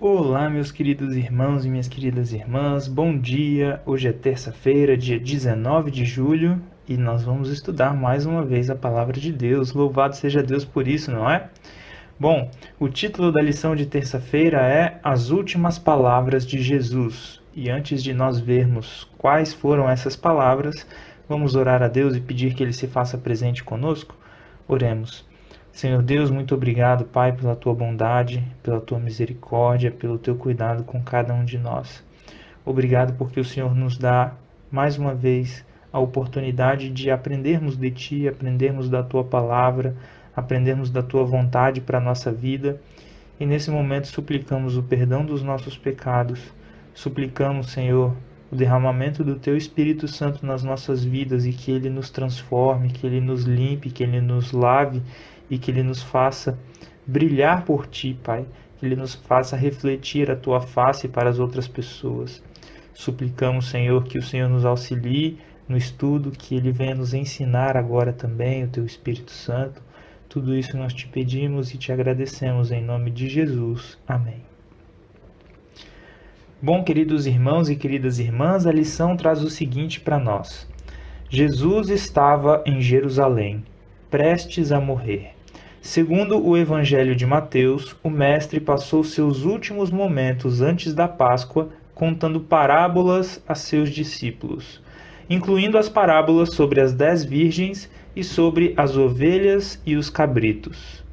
Olá, meus queridos irmãos e minhas queridas irmãs, bom dia! Hoje é terça-feira, dia 19 de julho, e nós vamos estudar mais uma vez a Palavra de Deus. Louvado seja Deus por isso, não é? Bom, o título da lição de terça-feira é As Últimas Palavras de Jesus. E antes de nós vermos quais foram essas palavras, vamos orar a Deus e pedir que Ele se faça presente conosco? Oremos. Senhor Deus, muito obrigado, Pai, pela Tua bondade, pela Tua misericórdia, pelo Teu cuidado com cada um de nós. Obrigado porque o Senhor nos dá, mais uma vez, a oportunidade de aprendermos de Ti, aprendermos da Tua palavra, aprendermos da Tua vontade para a nossa vida. E nesse momento suplicamos o perdão dos nossos pecados. Suplicamos, Senhor, o derramamento do Teu Espírito Santo nas nossas vidas e que Ele nos transforme, que Ele nos limpe, que Ele nos lave e que Ele nos faça brilhar por Ti, Pai. Que Ele nos faça refletir a Tua face para as outras pessoas. Suplicamos, Senhor, que o Senhor nos auxilie no estudo, que Ele venha nos ensinar agora também, o Teu Espírito Santo. Tudo isso nós te pedimos e te agradecemos em nome de Jesus. Amém. Bom, queridos irmãos e queridas irmãs, a lição traz o seguinte para nós. Jesus estava em Jerusalém, prestes a morrer. Segundo o Evangelho de Mateus, o Mestre passou seus últimos momentos antes da Páscoa contando parábolas a seus discípulos, incluindo as parábolas sobre as 10 virgens e sobre as ovelhas e os cabritos.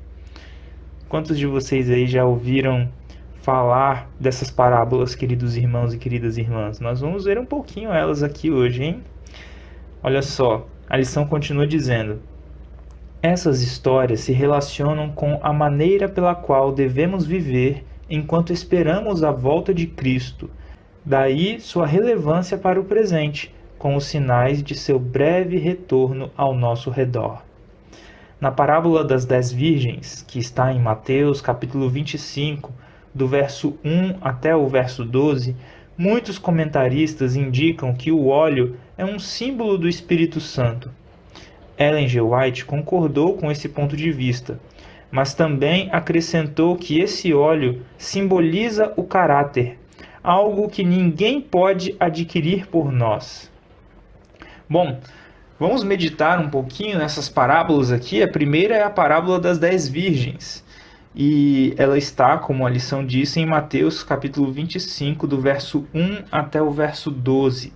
Quantos de vocês aí já ouviram falar dessas parábolas, queridos irmãos e queridas irmãs? Nós vamos ver um pouquinho elas aqui hoje, hein? Olha só, a lição continua dizendo: essas histórias se relacionam com a maneira pela qual devemos viver enquanto esperamos a volta de Cristo. Daí sua relevância para o presente, com os sinais de seu breve retorno ao nosso redor. Na parábola das 10 virgens, que está em Mateus capítulo 25, do verso 1 até o verso 12, muitos comentaristas indicam que o óleo é um símbolo do Espírito Santo. Ellen G. White concordou com esse ponto de vista, mas também acrescentou que esse óleo simboliza o caráter, algo que ninguém pode adquirir por nós. Bom, vamos meditar um pouquinho nessas parábolas aqui. A primeira é a parábola das 10 virgens. E ela está, como a lição disse, em Mateus capítulo 25, do verso 1 até o verso 12.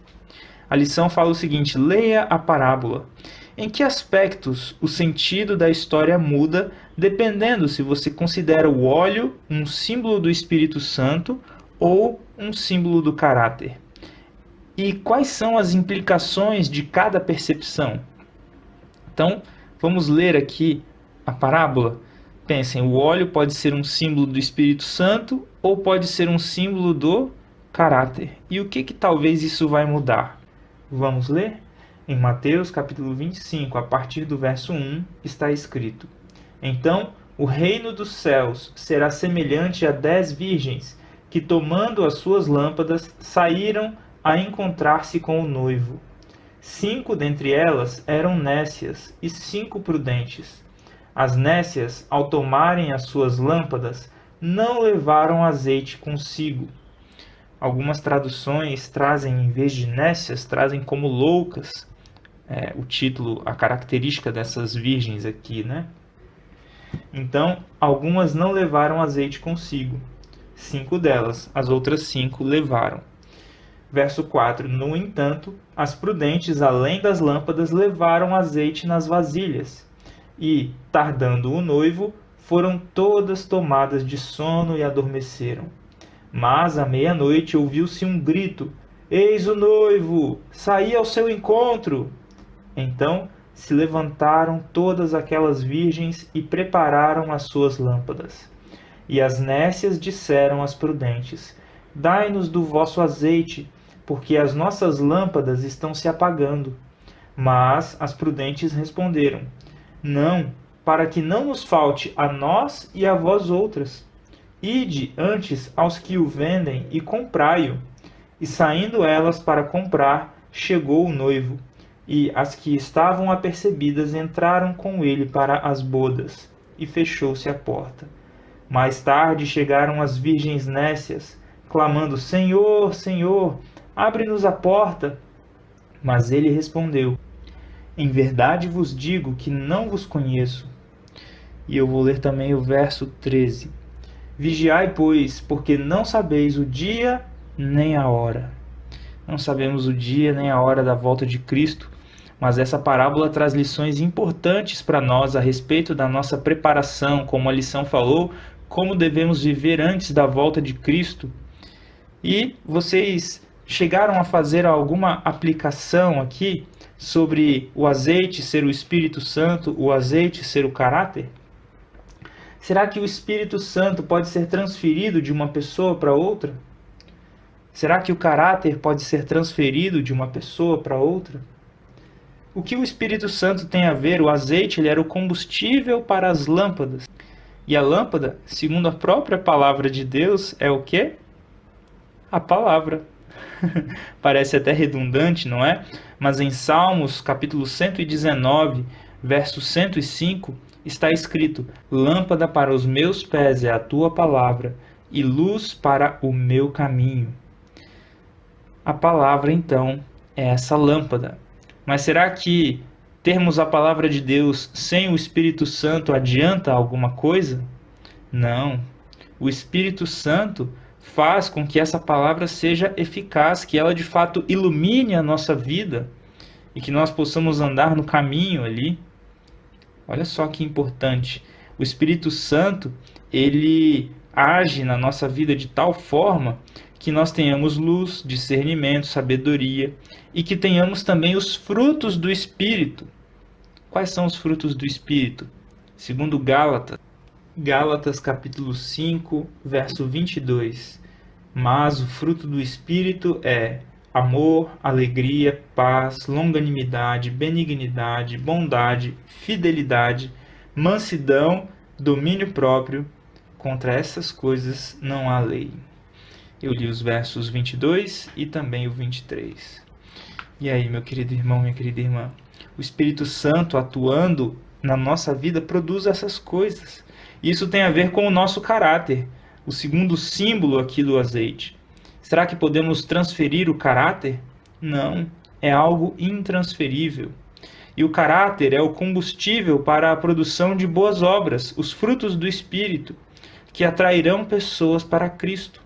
A lição fala o seguinte: leia a parábola. Em que aspectos o sentido da história muda, dependendo se você considera o óleo um símbolo do Espírito Santo ou um símbolo do caráter? E quais são as implicações de cada percepção? Então, vamos ler aqui a parábola. Pensem, o óleo pode ser um símbolo do Espírito Santo ou pode ser um símbolo do caráter. E o que talvez isso vai mudar? Vamos ler? Em Mateus capítulo 25, a partir do verso 1, está escrito: então, o reino dos céus será semelhante a 10 virgens, que tomando as suas lâmpadas, saíram a encontrar-se com o noivo. 5 dentre elas eram nécias e 5 prudentes. As nécias, ao tomarem as suas lâmpadas, não levaram azeite consigo. Algumas traduções trazem, em vez de nécias, trazem como loucas. O título, a característica dessas virgens aqui, né? Então, algumas não levaram azeite consigo. 5 delas, as outras 5 levaram. Verso 4. No entanto, as prudentes, além das lâmpadas, levaram azeite nas vasilhas. E, tardando o noivo, foram todas tomadas de sono e adormeceram. Mas, à meia-noite, ouviu-se um grito: eis o noivo! Saí ao seu encontro! Então se levantaram todas aquelas virgens e prepararam as suas lâmpadas. E as nécias disseram às prudentes: dai-nos do vosso azeite, porque as nossas lâmpadas estão se apagando. Mas as prudentes responderam: não, para que não nos falte a nós e a vós outras. Ide antes aos que o vendem e comprai-o. E saindo elas para comprar, chegou o noivo. E as que estavam apercebidas entraram com ele para as bodas, e fechou-se a porta. Mais tarde chegaram as virgens nécias, clamando: Senhor, Senhor, abre-nos a porta. Mas ele respondeu: Em verdade vos digo que não vos conheço. E eu vou ler também o verso 13. Vigiai, pois, porque não sabeis o dia nem a hora. Não sabemos o dia nem a hora da volta de Cristo, mas essa parábola traz lições importantes para nós a respeito da nossa preparação, como a lição falou, como devemos viver antes da volta de Cristo. E vocês chegaram a fazer alguma aplicação aqui sobre o azeite ser o Espírito Santo, o azeite ser o caráter? Será que o Espírito Santo pode ser transferido de uma pessoa para outra? Será que o caráter pode ser transferido de uma pessoa para outra? O que o Espírito Santo tem a ver? O azeite ele era o combustível para as lâmpadas. E a lâmpada, segundo a própria palavra de Deus, é o quê? A palavra. Parece até redundante, não é? Mas em Salmos, capítulo 119, verso 105, está escrito: Lâmpada para os meus pés é a tua palavra, e luz para o meu caminho. A palavra, então, é essa lâmpada. Mas será que termos a palavra de Deus sem o Espírito Santo adianta alguma coisa? Não. O Espírito Santo faz com que essa palavra seja eficaz, que ela de fato ilumine a nossa vida e que nós possamos andar no caminho ali. Olha só que importante. O Espírito Santo, ele age na nossa vida de tal forma que nós tenhamos luz, discernimento, sabedoria e que tenhamos também os frutos do Espírito. Quais são os frutos do Espírito? Segundo Gálatas capítulo 5, verso 22. Mas o fruto do Espírito é amor, alegria, paz, longanimidade, benignidade, bondade, fidelidade, mansidão, domínio próprio. Contra essas coisas não há lei. Eu li os versos 22 e também o 23. E aí, meu querido irmão, minha querida irmã, o Espírito Santo atuando na nossa vida produz essas coisas. Isso tem a ver com o nosso caráter, o segundo símbolo aqui do azeite. Será que podemos transferir o caráter? Não, é algo intransferível. E o caráter é o combustível para a produção de boas obras, os frutos do Espírito, que atrairão pessoas para Cristo.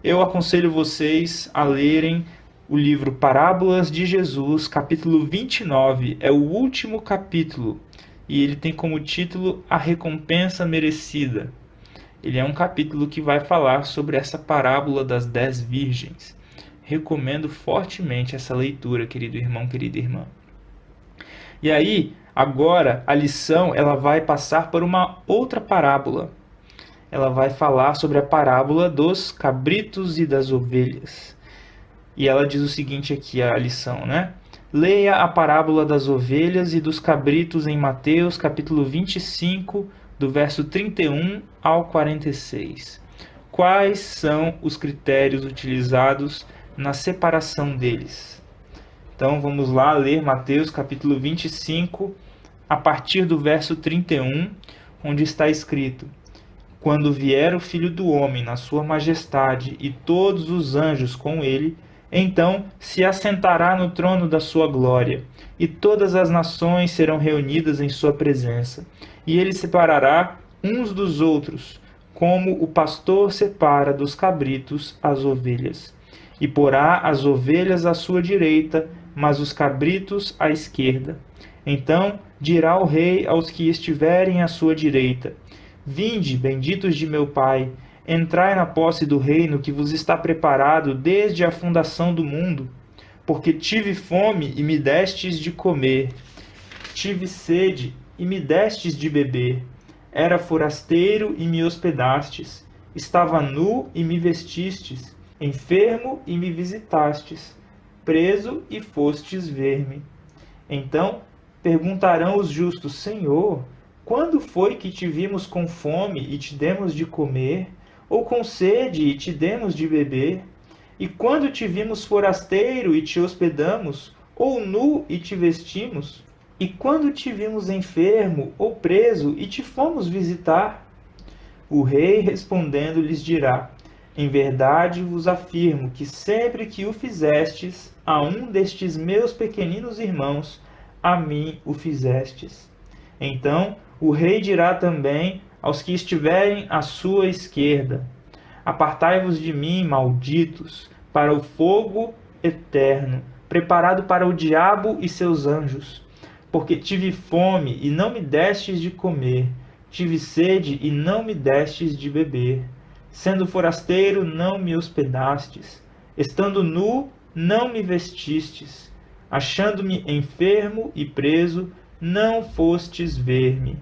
Eu aconselho vocês a lerem o livro Parábolas de Jesus, capítulo 29, é o último capítulo, e ele tem como título A Recompensa Merecida. Ele é um capítulo que vai falar sobre essa parábola das 10 virgens. Recomendo fortemente essa leitura, querido irmão, querida irmã. E aí, agora, a lição ela vai passar por uma outra parábola. Ela vai falar sobre a parábola dos cabritos e das ovelhas. E ela diz o seguinte aqui, a lição, né? Leia a parábola das ovelhas e dos cabritos em Mateus, capítulo 25, do verso 31 ao 46. Quais são os critérios utilizados na separação deles? Então, vamos lá ler Mateus, capítulo 25, a partir do verso 31, onde está escrito: Quando vier o Filho do Homem na sua majestade e todos os anjos com ele, então se assentará no trono da sua glória, e todas as nações serão reunidas em sua presença. E ele separará uns dos outros, como o pastor separa dos cabritos as ovelhas. E porá as ovelhas à sua direita, mas os cabritos à esquerda. Então dirá o rei aos que estiverem à sua direita: Vinde, benditos de meu Pai, entrai na posse do reino que vos está preparado desde a fundação do mundo. Porque tive fome e me destes de comer, tive sede e me destes de beber, era forasteiro e me hospedastes, estava nu e me vestistes, enfermo e me visitastes, preso e fostes ver-me. Então perguntarão os justos: Senhor, quando foi que te vimos com fome e te demos de comer, ou com sede e te demos de beber? E quando te vimos forasteiro e te hospedamos, ou nu e te vestimos? E quando te vimos enfermo ou preso e te fomos visitar? O rei respondendo lhes dirá: em verdade vos afirmo que sempre que o fizestes a um destes meus pequeninos irmãos, a mim o fizestes. Então o rei dirá também aos que estiverem à sua esquerda: apartai-vos de mim, malditos, para o fogo eterno, preparado para o diabo e seus anjos. Porque tive fome e não me destes de comer, tive sede e não me destes de beber. Sendo forasteiro, não me hospedastes, estando nu, não me vestistes, achando-me enfermo e preso, não fostes ver-me.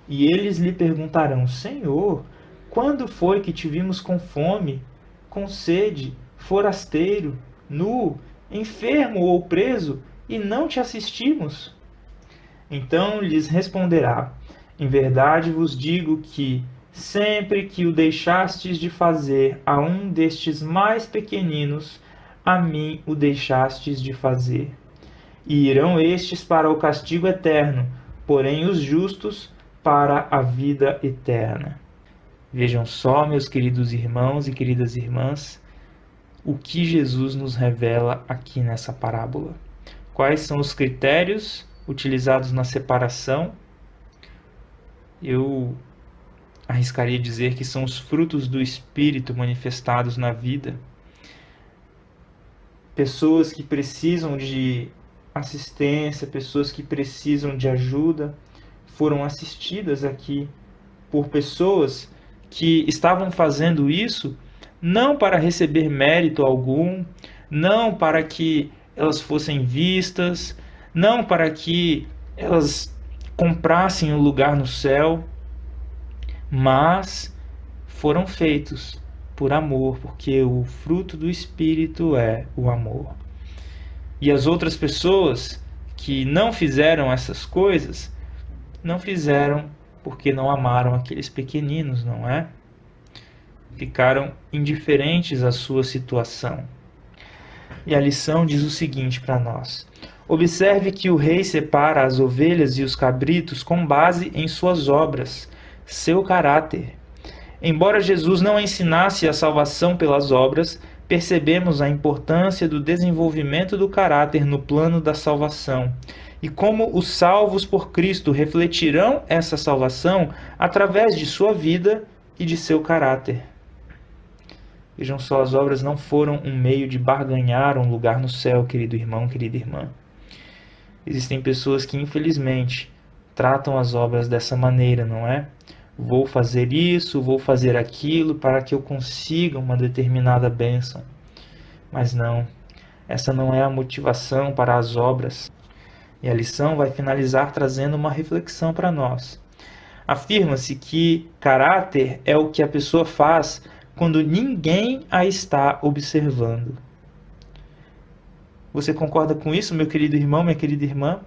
E eles lhe perguntarão: Senhor, quando foi que te vimos com fome, com sede, forasteiro, nu, enfermo ou preso, e não te assistimos? Então lhes responderá: em verdade vos digo que, sempre que o deixastes de fazer a um destes mais pequeninos, a mim o deixastes de fazer. E irão estes para o castigo eterno, porém os justos para a vida eterna. Vejam só, meus queridos irmãos e queridas irmãs, o que Jesus nos revela aqui nessa parábola. Quais são os critérios utilizados na separação? Eu arriscaria dizer que são os frutos do Espírito manifestados na vida. Pessoas que precisam de assistência, pessoas que precisam de ajuda, foram assistidas aqui por pessoas que estavam fazendo isso não para receber mérito algum, não para que elas fossem vistas, não para que elas comprassem um lugar no céu, mas foram feitos por amor, porque o fruto do Espírito é o amor. E as outras pessoas que não fizeram essas coisas, não fizeram porque não amaram aqueles pequeninos, não é? Ficaram indiferentes à sua situação. E a lição diz o seguinte para nós: observe que o rei separa as ovelhas e os cabritos com base em suas obras, seu caráter. Embora Jesus não ensinasse a salvação pelas obras, percebemos a importância do desenvolvimento do caráter no plano da salvação e como os salvos por Cristo refletirão essa salvação através de sua vida e de seu caráter. Vejam só, as obras não foram um meio de barganhar um lugar no céu, querido irmão, querida irmã. Existem pessoas que, infelizmente, tratam as obras dessa maneira, não é? Vou fazer isso, vou fazer aquilo para que eu consiga uma determinada bênção. Mas não, essa não é a motivação para as obras. E a lição vai finalizar trazendo uma reflexão para nós. Afirma-se que caráter é o que a pessoa faz quando ninguém a está observando. Você concorda com isso, meu querido irmão, minha querida irmã?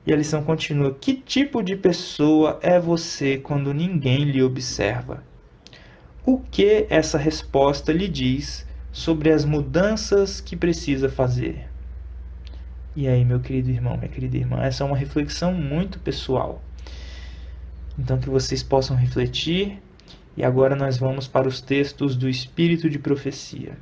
E a lição continua: que tipo de pessoa é você quando ninguém lhe observa? O que essa resposta lhe diz sobre as mudanças que precisa fazer? E aí, meu querido irmão, minha querida irmã, essa é uma reflexão muito pessoal. Então, que vocês possam refletir. E agora nós vamos para os textos do Espírito de Profecia.